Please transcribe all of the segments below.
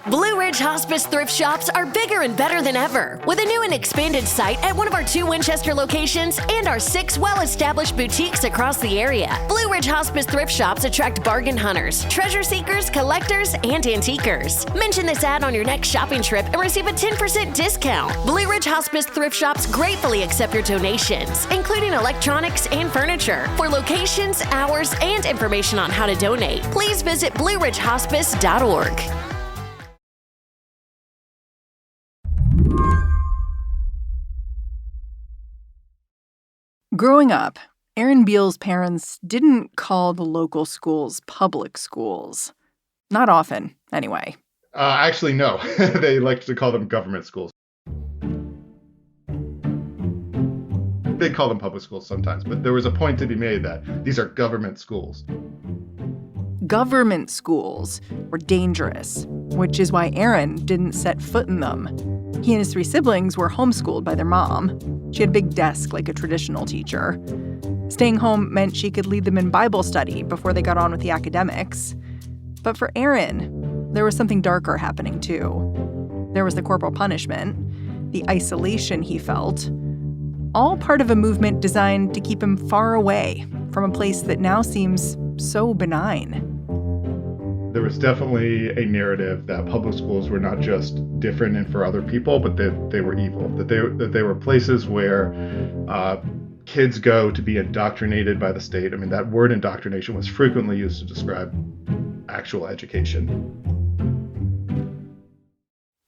Blue Ridge Hospice thrift shops are bigger and better than ever, with a new and expanded site at one of our 2 Winchester locations and our 6 well-established boutiques across the area. Blue Ridge Hospice thrift shops attract bargain hunters, treasure seekers, collectors, and antiquers. Mention this ad on your next shopping trip and receive a 10% discount. Blue Ridge Hospice thrift shops gratefully accept your donations, including electronics and furniture. For locations, hours, and information on how to donate, please visit blueridgehospice.org. Growing up, Aaron Bealls' parents didn't call the local schools public schools. Not often, anyway. Actually, no. They like to call them government schools. They call them public schools sometimes, but there was a point to be made that these are government schools. Government schools were dangerous, which is why Aaron didn't set foot in them. He and his 3 siblings were homeschooled by their mom. She had a big desk like a traditional teacher. Staying home meant she could lead them in Bible study before they got on with the academics. But for Aaron, there was something darker happening too. There was the corporal punishment, the isolation he felt, all part of a movement designed to keep him far away from a place that now seems so benign. There was definitely a narrative that public schools were not just different and for other people, but that they were evil, that they were places where kids go to be indoctrinated by the state. I mean, that word indoctrination was frequently used to describe actual education.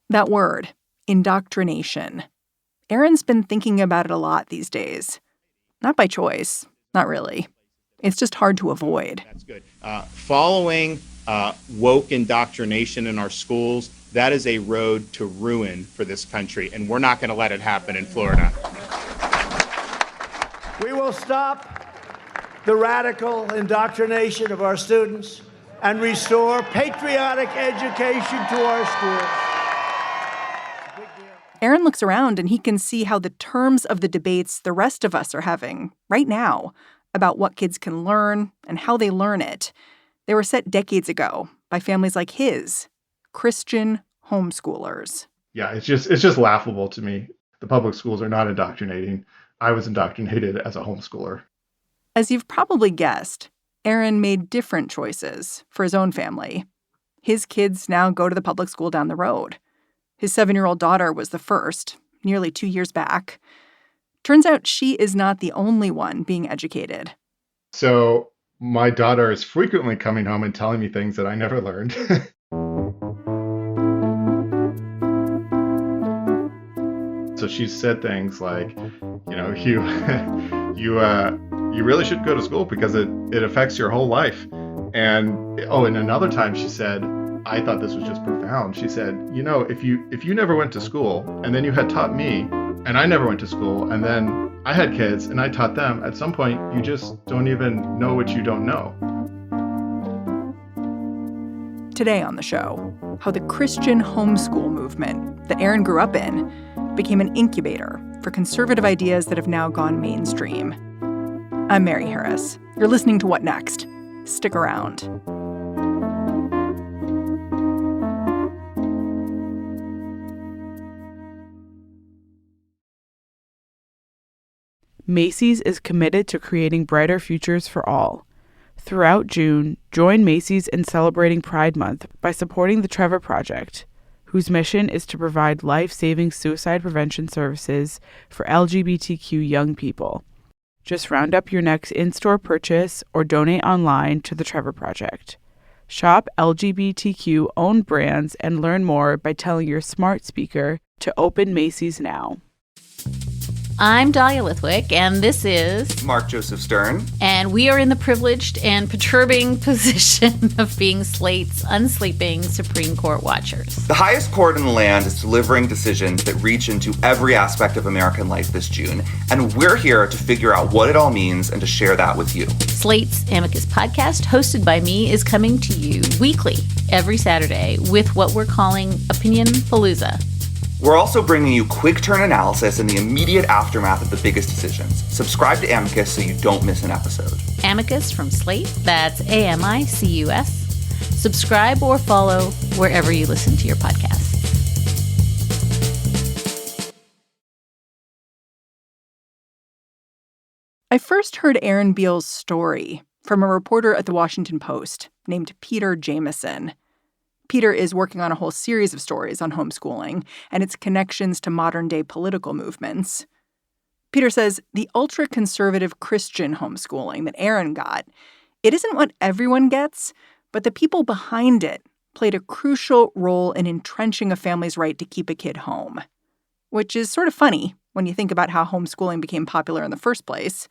That word, indoctrination. Aaron's been thinking about it a lot these days. Not by choice, not really. It's just hard to avoid. That's good. Following woke indoctrination in our schools, that is a road to ruin for this country, and we're not going to let it happen in Florida. We will stop the radical indoctrination of our students and restore patriotic education to our schools. Aaron looks around and he can see how the terms of the debates the rest of us are having right now about what kids can learn and how they learn it, they were set decades ago by families like his, Christian homeschoolers. Yeah, it's just laughable to me. The public schools are not indoctrinating. I was indoctrinated as a homeschooler. As you've probably guessed, Aaron made different choices for his own family. His kids now go to the public school down the road. His 7-year-old daughter was the first, nearly 2 years back. Turns out she is not the only one being educated. So my daughter is frequently coming home and telling me things that I never learned. So she said things like, you really should go to school because it affects your whole life. And another time she said, I thought this was just profound. She said, if you never went to school and then you had taught me and I never went to school and then I had kids and I taught them, at some point you just don't even know what you don't know. Today on the show, how the Christian homeschool movement that Aaron grew up in became an incubator for conservative ideas that have now gone mainstream. I'm Mary Harris. You're listening to What Next? Stick around. Macy's is committed to creating brighter futures for all. Throughout June, join Macy's in celebrating Pride Month by supporting the Trevor Project, whose mission is to provide life-saving suicide prevention services for LGBTQ young people. Just round up your next in-store purchase or donate online to the Trevor Project. Shop LGBTQ-owned brands and learn more by telling your smart speaker to open Macy's now. I'm Dahlia Lithwick, and this is Mark Joseph Stern. And we are in the privileged and perturbing position of being Slate's unsleeping Supreme Court watchers. The highest court in the land is delivering decisions that reach into every aspect of American life this June, and we're here to figure out what it all means and to share that with you. Slate's Amicus podcast, hosted by me, is coming to you weekly, every Saturday, with what we're calling Opinion Palooza. We're also bringing you quick-turn analysis in the immediate aftermath of the biggest decisions. Subscribe to Amicus so you don't miss an episode. Amicus from Slate, that's AMICUS. Subscribe or follow wherever you listen to your podcasts. I first heard Erin Bealls' story from a reporter at the Washington Post named Peter Jamison. Peter is working on a whole series of stories on homeschooling and its connections to modern-day political movements. Peter says the ultra-conservative Christian homeschooling that Erin got, it isn't what everyone gets, but the people behind it played a crucial role in entrenching a family's right to keep a kid home, which is sort of funny when you think about how homeschooling became popular in the first place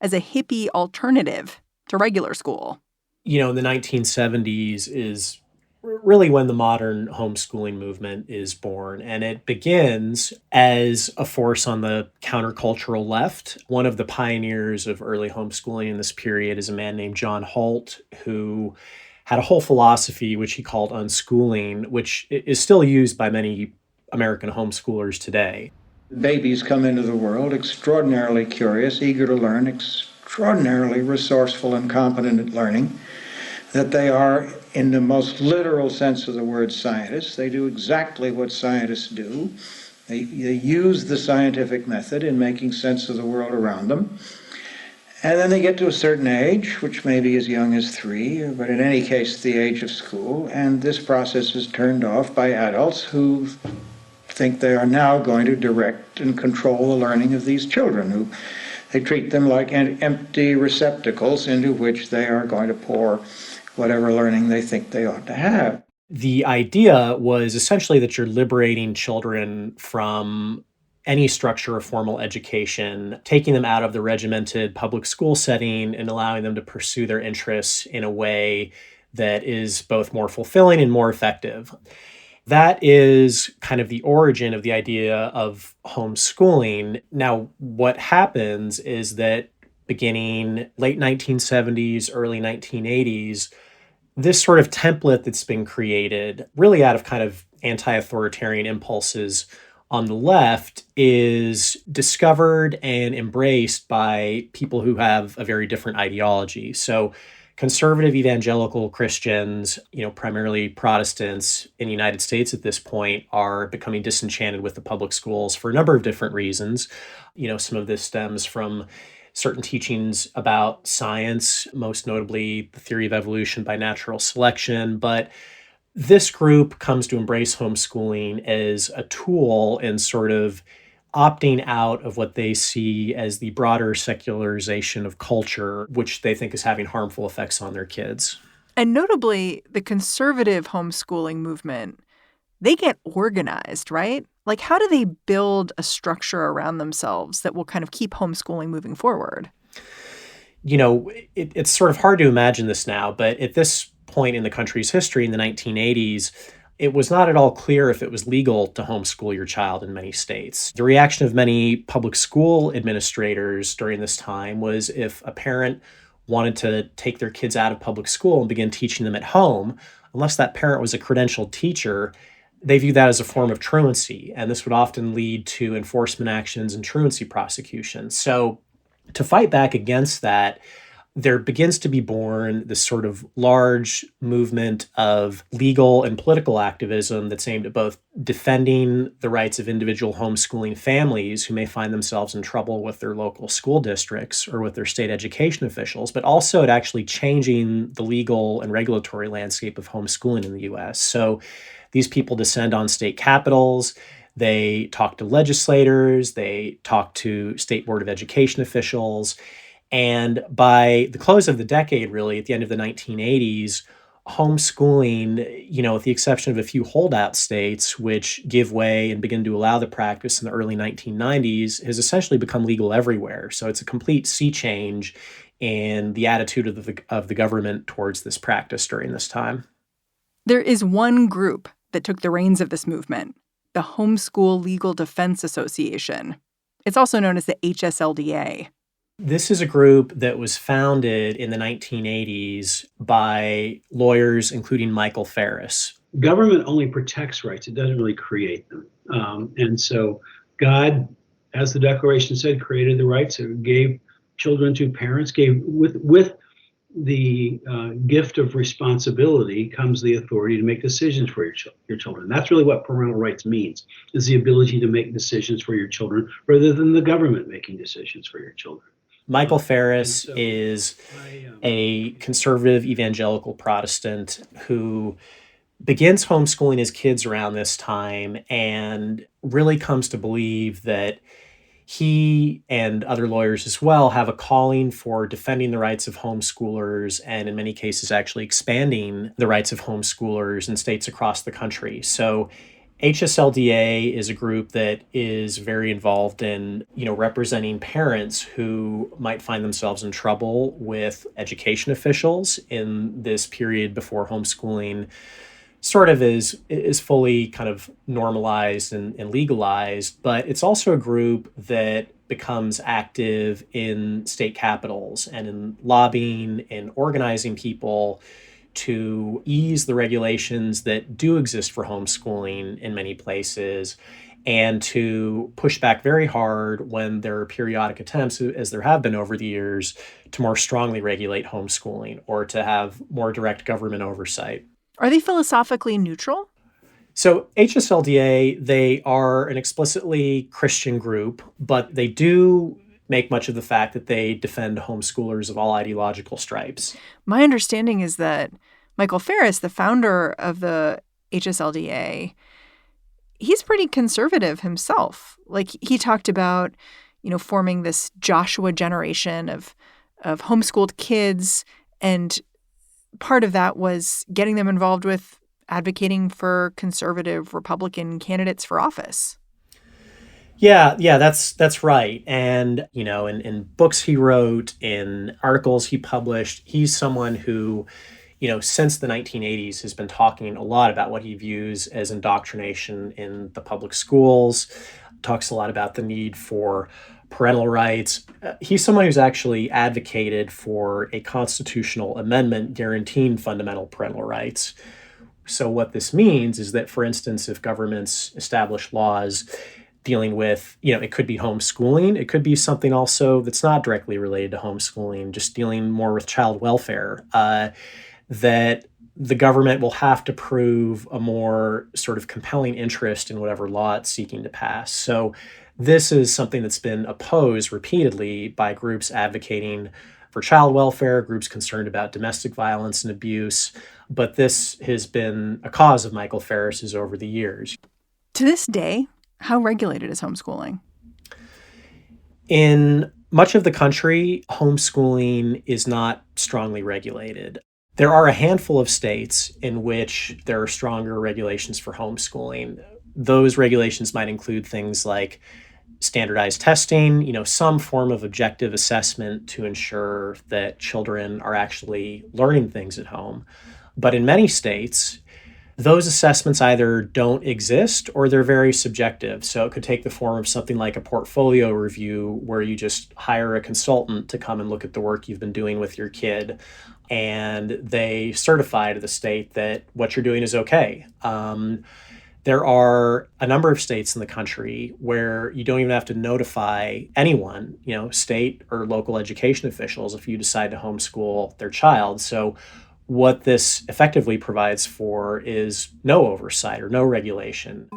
as a hippie alternative to regular school. You know, in the 1970s is really when the modern homeschooling movement is born, and it begins as a force on the countercultural left. One of the pioneers of early homeschooling in this period is a man named John Holt, who had a whole philosophy which he called unschooling, which is still used by many American homeschoolers today. Babies come into the world extraordinarily curious, eager to learn, extraordinarily resourceful and competent at learning, that they are, in the most literal sense of the word, scientists. They do exactly what scientists do. They use the scientific method in making sense of the world around them. And then they get to a certain age, which may be as young as 3, but in any case, the age of school, and this process is turned off by adults who think they are now going to direct and control the learning of these children, who they treat them like empty receptacles into which they are going to pour whatever learning they think they ought to have. The idea was essentially that you're liberating children from any structure of formal education, taking them out of the regimented public school setting and allowing them to pursue their interests in a way that is both more fulfilling and more effective. That is kind of the origin of the idea of homeschooling. Now, what happens is that beginning late 1970s, early 1980s, this sort of template that's been created, really out of kind of anti-authoritarian impulses on the left, is discovered and embraced by people who have a very different ideology. So conservative evangelical Christians, primarily Protestants in the United States at this point, are becoming disenchanted with the public schools for a number of different reasons. Some of this stems from certain teachings about science, most notably the theory of evolution by natural selection. But this group comes to embrace homeschooling as a tool in sort of opting out of what they see as the broader secularization of culture, which they think is having harmful effects on their kids. And notably, the conservative homeschooling movement, they get organized, right? Like, how do they build a structure around themselves that will kind of keep homeschooling moving forward? It's sort of hard to imagine this now, but at this point in the country's history, in the 1980s, it was not at all clear if it was legal to homeschool your child in many states. The reaction of many public school administrators during this time was if a parent wanted to take their kids out of public school and begin teaching them at home, unless that parent was a credentialed teacher, they viewed that as a form of truancy. And this would often lead to enforcement actions and truancy prosecutions. So to fight back against that, there begins to be born this sort of large movement of legal and political activism that's aimed at both defending the rights of individual homeschooling families who may find themselves in trouble with their local school districts or with their state education officials, but also at actually changing the legal and regulatory landscape of homeschooling in the U.S. So these people descend on state capitals. They talk to legislators. They talk to state board of education officials. And by the close of the decade, really, at the end of the 1980s, homeschooling, with the exception of a few holdout states, which give way and begin to allow the practice in the early 1990s, has essentially become legal everywhere. So it's a complete sea change in the attitude of the government towards this practice during this time. There is one group that took the reins of this movement, the Homeschool Legal Defense Association. It's also known as the HSLDA. This is a group that was founded in the 1980s by lawyers, including Michael Ferris. Government only protects rights. It doesn't really create them. And so God, as the Declaration said, created the rights and gave children to parents, gave with the gift of responsibility comes the authority to make decisions for your children. That's really what parental rights means, is the ability to make decisions for your children rather than the government making decisions for your children. Michael Ferris is a conservative evangelical Protestant who begins homeschooling his kids around this time and really comes to believe that he and other lawyers as well have a calling for defending the rights of homeschoolers and in many cases actually expanding the rights of homeschoolers in states across the country. So HSLDA is a group that is very involved in, representing parents who might find themselves in trouble with education officials in this period before homeschooling sort of is fully kind of normalized and legalized, but it's also a group that becomes active in state capitals and in lobbying and organizing people to ease the regulations that do exist for homeschooling in many places and to push back very hard when there are periodic attempts, as there have been over the years, to more strongly regulate homeschooling or to have more direct government oversight. Are they philosophically neutral? So HSLDA, they are an explicitly Christian group, but they do make much of the fact that they defend homeschoolers of all ideological stripes. My understanding is that Michael Ferris, the founder of the HSLDA, he's pretty conservative himself. Like, he talked about, forming this Joshua generation of homeschooled kids, and part of that was getting them involved with advocating for conservative Republican candidates for office. Yeah, that's right. And, in books he wrote, in articles he published, he's someone who, since the 1980s has been talking a lot about what he views as indoctrination in the public schools, talks a lot about the need for parental rights. He's someone who's actually advocated for a constitutional amendment guaranteeing fundamental parental rights. So what this means is that, for instance, if governments establish laws dealing with, it could be homeschooling, it could be something also that's not directly related to homeschooling, just dealing more with child welfare, that the government will have to prove a more sort of compelling interest in whatever law it's seeking to pass. So this is something that's been opposed repeatedly by groups advocating for child welfare, groups concerned about domestic violence and abuse. But this has been a cause of Michael Ferris's over the years. To this day, how regulated is homeschooling? In much of the country, homeschooling is not strongly regulated. There are a handful of states in which there are stronger regulations for homeschooling. Those regulations might include things like standardized testing, some form of objective assessment to ensure that children are actually learning things at home. But in many states, those assessments either don't exist or they're very subjective. So it could take the form of something like a portfolio review where you just hire a consultant to come and look at the work you've been doing with your kid, and they certify to the state that what you're doing is okay. There are a number of states in the country where you don't even have to notify anyone, state or local education officials, if you decide to homeschool their child. So what this effectively provides for is no oversight or no regulation.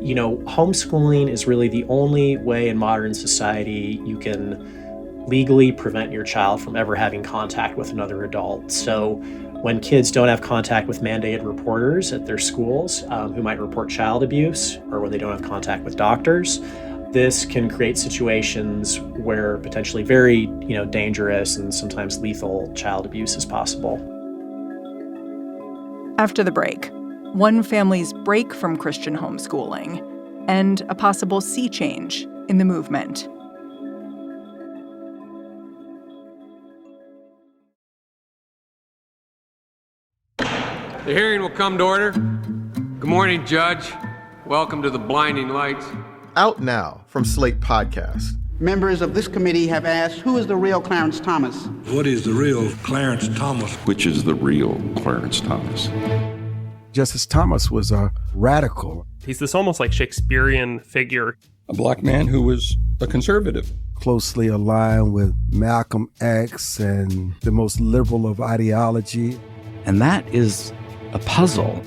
Homeschooling is really the only way in modern society you can legally prevent your child from ever having contact with another adult. So when kids don't have contact with mandated reporters at their schools who might report child abuse, or when they don't have contact with doctors, this can create situations where potentially very, dangerous and sometimes lethal child abuse is possible. After the break, one family's break from Christian homeschooling and a possible sea change in the movement. The hearing will come to order. Good morning, Judge. Welcome to the Blinding Lights. Out now from Slate Podcast. Members of this committee have asked, who is the real Clarence Thomas? What is the real Clarence Thomas? Which is the real Clarence Thomas? Justice Thomas was a radical. He's this almost like Shakespearean figure. A black man who was a conservative. closely aligned with Malcolm X and the most liberal of ideology. And that is a puzzle.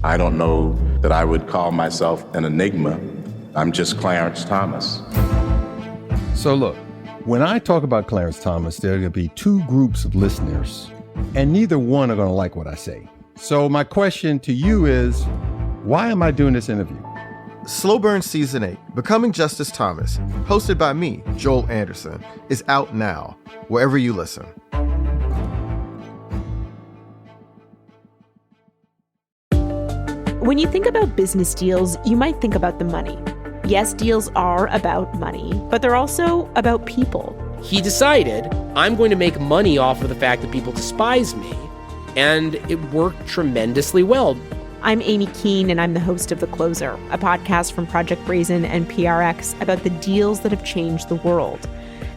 I don't know that I would call myself an enigma. I'm just Clarence Thomas. So look, when I talk about Clarence Thomas, there are going to be two groups of listeners, and neither one are going to like what I say. So my question to you is, why am I doing this interview? Slow Burn Season 8, Becoming Justice Thomas, hosted by me, Joel Anderson, is out now, wherever you listen. When you think about business deals, you might think about the money. Yes, deals are about money, but they're also about people. He decided, I'm going to make money off of the fact that people despise me, and it worked tremendously well. I'm Amy Keene, and I'm the host of The Closer, a podcast from Project Brazen and PRX about the deals that have changed the world.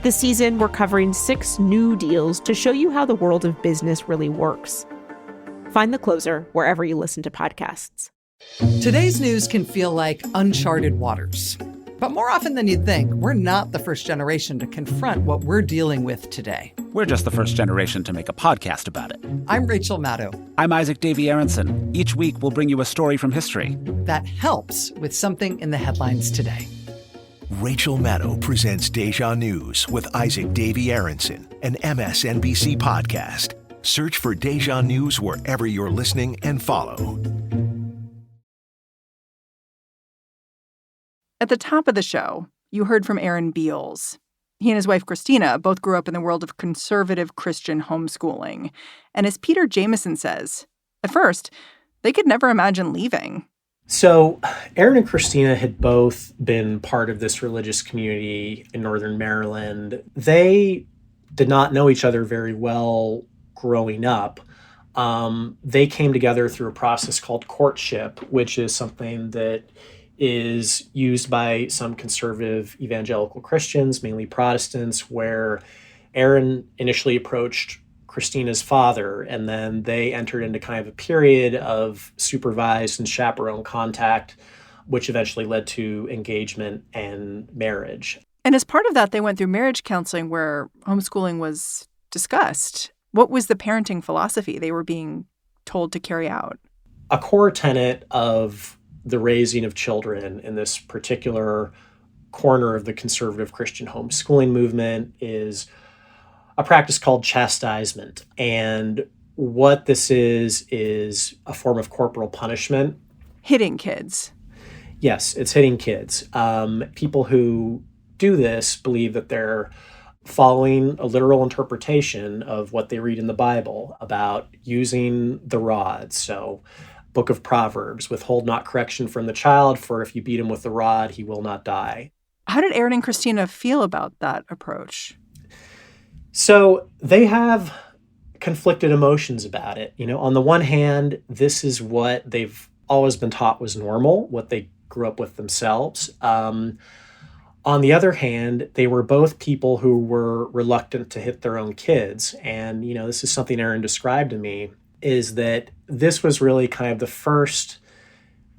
This season, we're covering 6 new deals to show you how the world of business really works. Find The Closer wherever you listen to podcasts. Today's news can feel like uncharted waters. But more often than you'd think, we're not the first generation to confront what we're dealing with today. We're just the first generation to make a podcast about it. I'm Rachel Maddow. I'm Isaac Davey Aronson. Each week, we'll bring you a story from history that helps with something in the headlines today. Rachel Maddow presents Deja News with Isaac Davey Aronson, an MSNBC podcast. Search for Deja News wherever you're listening and follow. At the top of the show, you heard from Aaron Bealls. He and his wife, Christina, both grew up in the world of conservative Christian homeschooling. And as Peter Jamison says, at first, they could never imagine leaving. So Aaron and Christina had both been part of this religious community in Northern Maryland. They did not know each other very well growing up. They came together through a process called courtship, which is something that is used by some conservative evangelical Christians, mainly Protestants, where Aaron initially approached Christina's father, and then they entered into kind of a period of supervised and chaperone contact, which eventually led to engagement and marriage. And as part of that, they went through marriage counseling where homeschooling was discussed. What was the parenting philosophy they were being told to carry out? A core tenet of the raising of children in this particular corner of the conservative Christian homeschooling movement is a practice called chastisement. And what this is a form of corporal punishment. Hitting kids. Yes, it's hitting kids. People who do this believe that they're following a literal interpretation of what they read in the Bible about using the rod. So Book of Proverbs, withhold not correction from the child, for if you beat him with the rod, he will not die. How did Aaron and Christina feel about that approach? So they have conflicted emotions about it. You know, on the one hand, this is what they've always been taught was normal, what they grew up with themselves. On the other hand, they were both people who were reluctant to hit their own kids. And, you know, this is something Aaron described to me, is that this was really kind of the first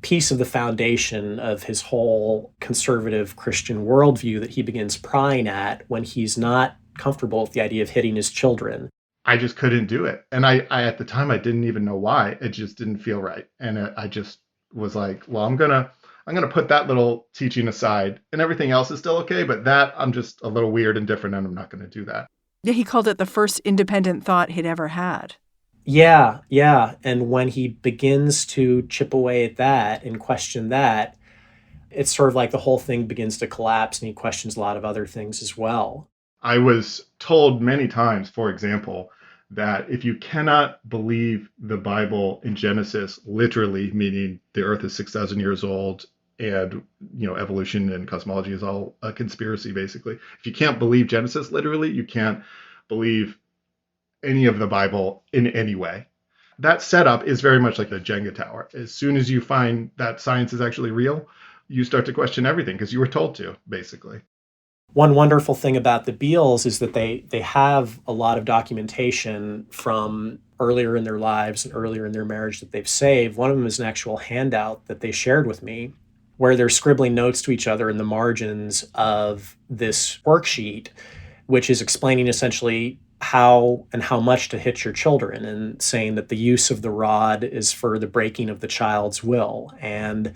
piece of the foundation of his whole conservative Christian worldview that he begins prying at when he's not comfortable with the idea of hitting his children. I just couldn't do it. And I at the time, I didn't even know why. It just didn't feel right. And I just was like, well, I'm gonna put that little teaching aside, and everything else is still okay. But that, I'm just a little weird and different, and I'm not going to do that. Yeah, he called it the first independent thought he'd ever had. Yeah. And when he begins to chip away at that and question that, it's sort of like the whole thing begins to collapse, and he questions a lot of other things as well. I was told many times, for example, that if you cannot believe the Bible in Genesis literally, meaning the earth is 6,000 years old and, you know, evolution and cosmology is all a conspiracy, basically. If you can't believe Genesis literally, you can't believe any of the Bible in any way. That setup is very much like the Jenga tower. As soon as you find that science is actually real, you start to question everything because you were told to, basically. One wonderful thing about the Bealls is that they have a lot of documentation from earlier in their lives and earlier in their marriage that they've saved. One of them is an actual handout that they shared with me where they're scribbling notes to each other in the margins of this worksheet, which is explaining essentially how and how much to hit your children, and saying that the use of the rod is for the breaking of the child's will. And,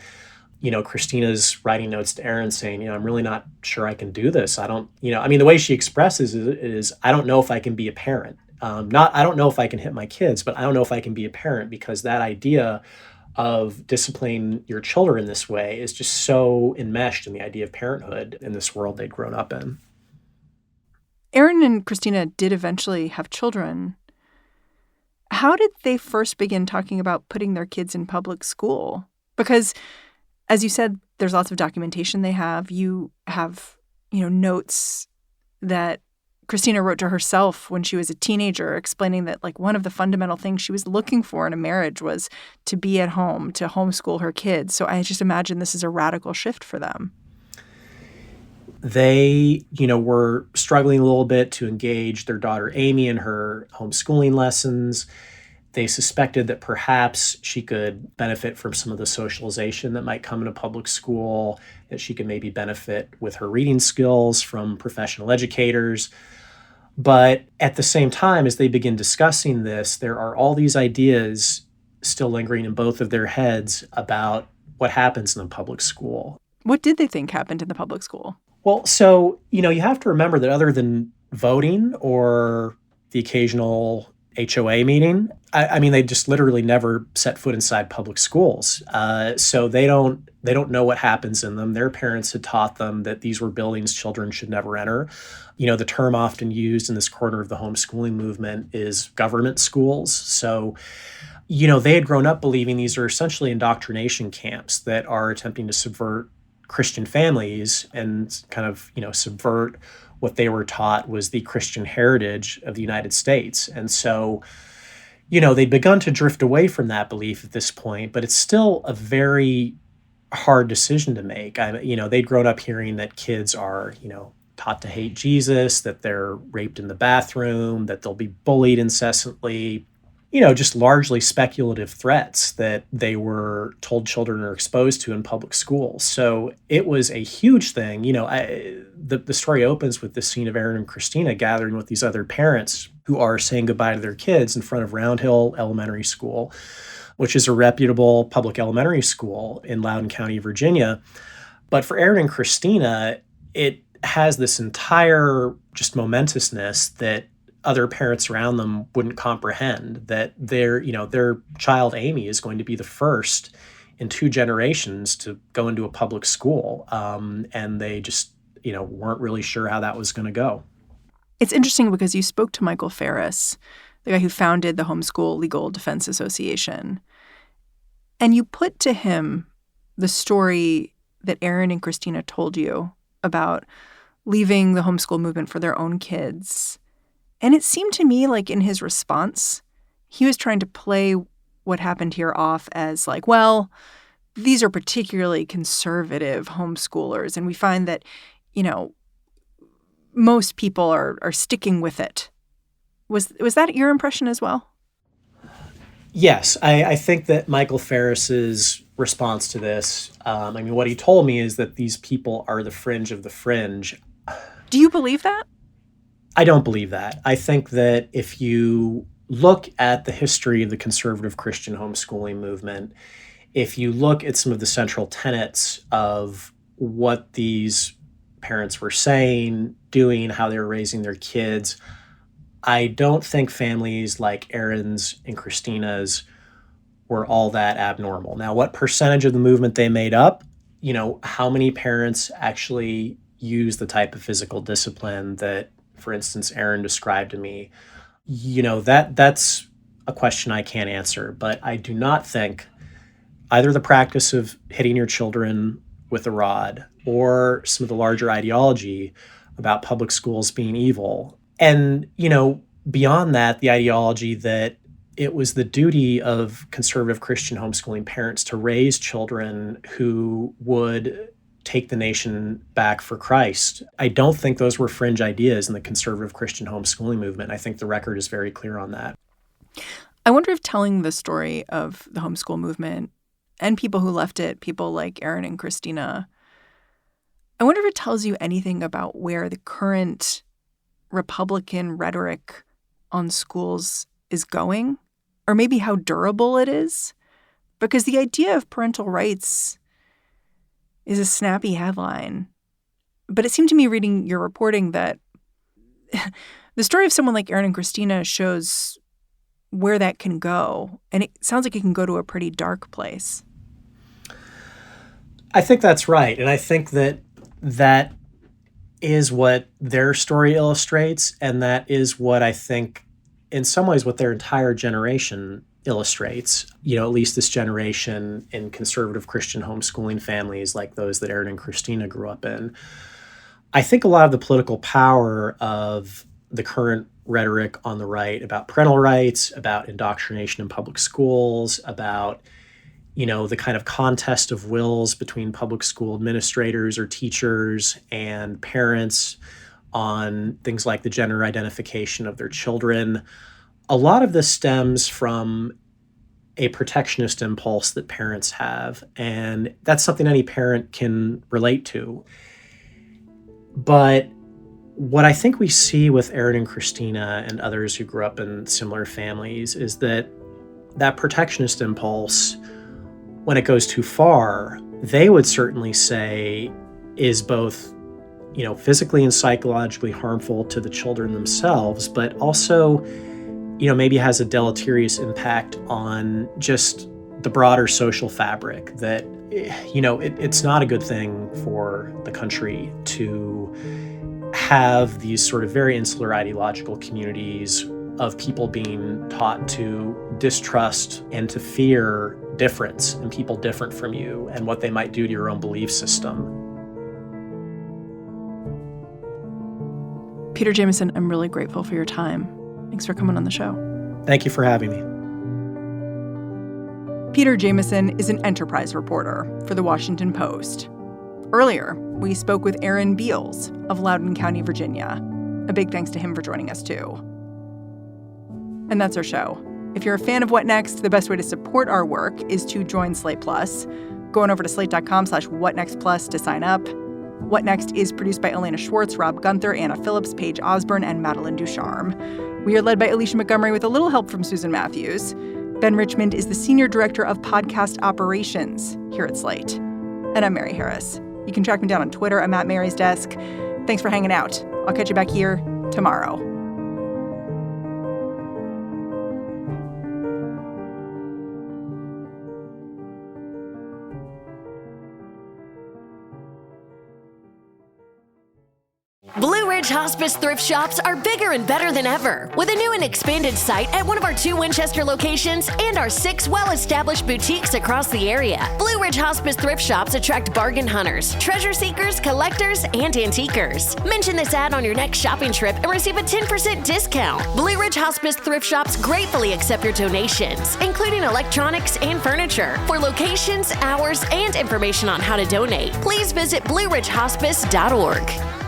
Christina's writing notes to Aaron saying, I'm really not sure I can do this. I don't, the way she expresses it is, I don't know if I can be a parent. I don't know if I can hit my kids, but I don't know if I can be a parent, because that idea of disciplining your children this way is just so enmeshed in the idea of parenthood in this world they'd grown up in. Aaron and Christina did eventually have children. How did they first begin talking about putting their kids in public school? Because, as you said, there's lots of documentation they have. You have, notes that Christina wrote to herself when she was a teenager, explaining that, one of the fundamental things she was looking for in a marriage was to be at home, to homeschool her kids. So I just imagine this is a radical shift for them. They, were struggling a little bit to engage their daughter Amy in her homeschooling lessons. They suspected that perhaps she could benefit from some of the socialization that might come in a public school, that she could maybe benefit with her reading skills from professional educators. But at the same time, as they begin discussing this, there are all these ideas still lingering in both of their heads about what happens in the public school. What did they think happened in the public school? Well, so, you have to remember that other than voting or the occasional HOA meeting, they just literally never set foot inside public schools. So they don't know what happens in them. Their parents had taught them that these were buildings children should never enter. The term often used in this corner of the homeschooling movement is government schools. So, they had grown up believing these are essentially indoctrination camps that are attempting to subvert Christian families and kind of, subvert what they were taught was the Christian heritage of the United States. And so, they'd begun to drift away from that belief at this point, but it's still a very hard decision to make. They'd grown up hearing that kids are, taught to hate Jesus, that they're raped in the bathroom, that they'll be bullied incessantly, just largely speculative threats that they were told children are exposed to in public schools. So it was a huge thing. The story opens with this scene of Aaron and Christina gathering with these other parents who are saying goodbye to their kids in front of Round Hill Elementary School, which is a reputable public elementary school in Loudoun County, Virginia. But for Aaron and Christina, it has this entire just momentousness that other parents around them wouldn't comprehend, that their child Amy is going to be the first in 2 generations to go into a public school. And they just, weren't really sure how that was going to go. It's interesting because you spoke to Michael Ferris, the guy who founded the Homeschool Legal Defense Association, and you put to him the story that Aaron and Christina told you about leaving the homeschool movement for their own kids. And it seemed to me like in his response, he was trying to play what happened here off as these are particularly conservative homeschoolers. And we find that, most people are sticking with it. Was that your impression as well? Yes, I think that Michael Ferris's response to this, what he told me is that these people are the fringe of the fringe. Do you believe that? I don't believe that. I think that if you look at the history of the conservative Christian homeschooling movement, if you look at some of the central tenets of what these parents were saying, doing, how they were raising their kids, I don't think families like Aaron's and Christina's were all that abnormal. Now, what percentage of the movement they made up, how many parents actually use the type of physical discipline that, for instance, Aaron described to me, that's a question I can't answer. But I do not think either the practice of hitting your children with a rod or some of the larger ideology about public schools being evil. And, beyond that, the ideology that it was the duty of conservative Christian homeschooling parents to raise children who would take the nation back for Christ. I don't think those were fringe ideas in the conservative Christian homeschooling movement. I think the record is very clear on that. I wonder if telling the story of the homeschool movement and people who left it, people like Aaron and Christina. I wonder if it tells you anything about where the current Republican rhetoric on schools is going, or maybe how durable it is. Because the idea of parental rights is a snappy headline. But it seemed to me reading your reporting that the story of someone like Aaron and Christina shows where that can go. And it sounds like it can go to a pretty dark place. I think that's right. And I think that that is what their story illustrates. And that is what I think, in some ways, what their entire generation illustrates. At least this generation in conservative Christian homeschooling families like those that Aaron and Christina grew up in. I think a lot of the political power of the current rhetoric on the right about parental rights, about indoctrination in public schools, about the kind of contest of wills between public school administrators or teachers and parents on things like the gender identification of their children. A lot of this stems from a protectionist impulse that parents have, and that's something any parent can relate to. But what I think we see with Aaron and Christina and others who grew up in similar families is that protectionist impulse, when it goes too far, they would certainly say is both, physically and psychologically harmful to the children themselves, but also, maybe has a deleterious impact on just the broader social fabric that, it's not a good thing for the country to have these sort of very insular ideological communities of people being taught to distrust and to fear difference and people different from you and what they might do to your own belief system. Peter Jamison, I'm really grateful for your time. Thanks for coming on the show. Thank you for having me. Peter Jamison is an enterprise reporter for The Washington Post. Earlier, we spoke with Aaron Bealls of Loudoun County, Virginia. A big thanks to him for joining us, too. And that's our show. If you're a fan of What Next, the best way to support our work is to join Slate Plus. Go on over to slate.com/whatnextplus to sign up. What Next is produced by Elena Schwartz, Rob Gunther, Anna Phillips, Paige Osborne, and Madeline Ducharme. We are led by Alicia Montgomery with a little help from Susan Matthews. Ben Richmond is the Senior Director of Podcast Operations here at Slate. And I'm Mary Harris. You can track me down on Twitter. I'm at Mary's Desk. Thanks for hanging out. I'll catch you back here tomorrow. Blue Ridge Hospice thrift shops are bigger and better than ever, with a new and expanded site at one of our 2 Winchester locations and our 6 well-established boutiques across the area. Blue Ridge Hospice thrift shops attract bargain hunters, treasure seekers, collectors, and antiquers. Mention this ad on your next shopping trip and receive a 10% discount. Blue Ridge Hospice thrift shops gratefully accept your donations, including electronics and furniture. For locations, hours, and information on how to donate, please visit blueridgehospice.org.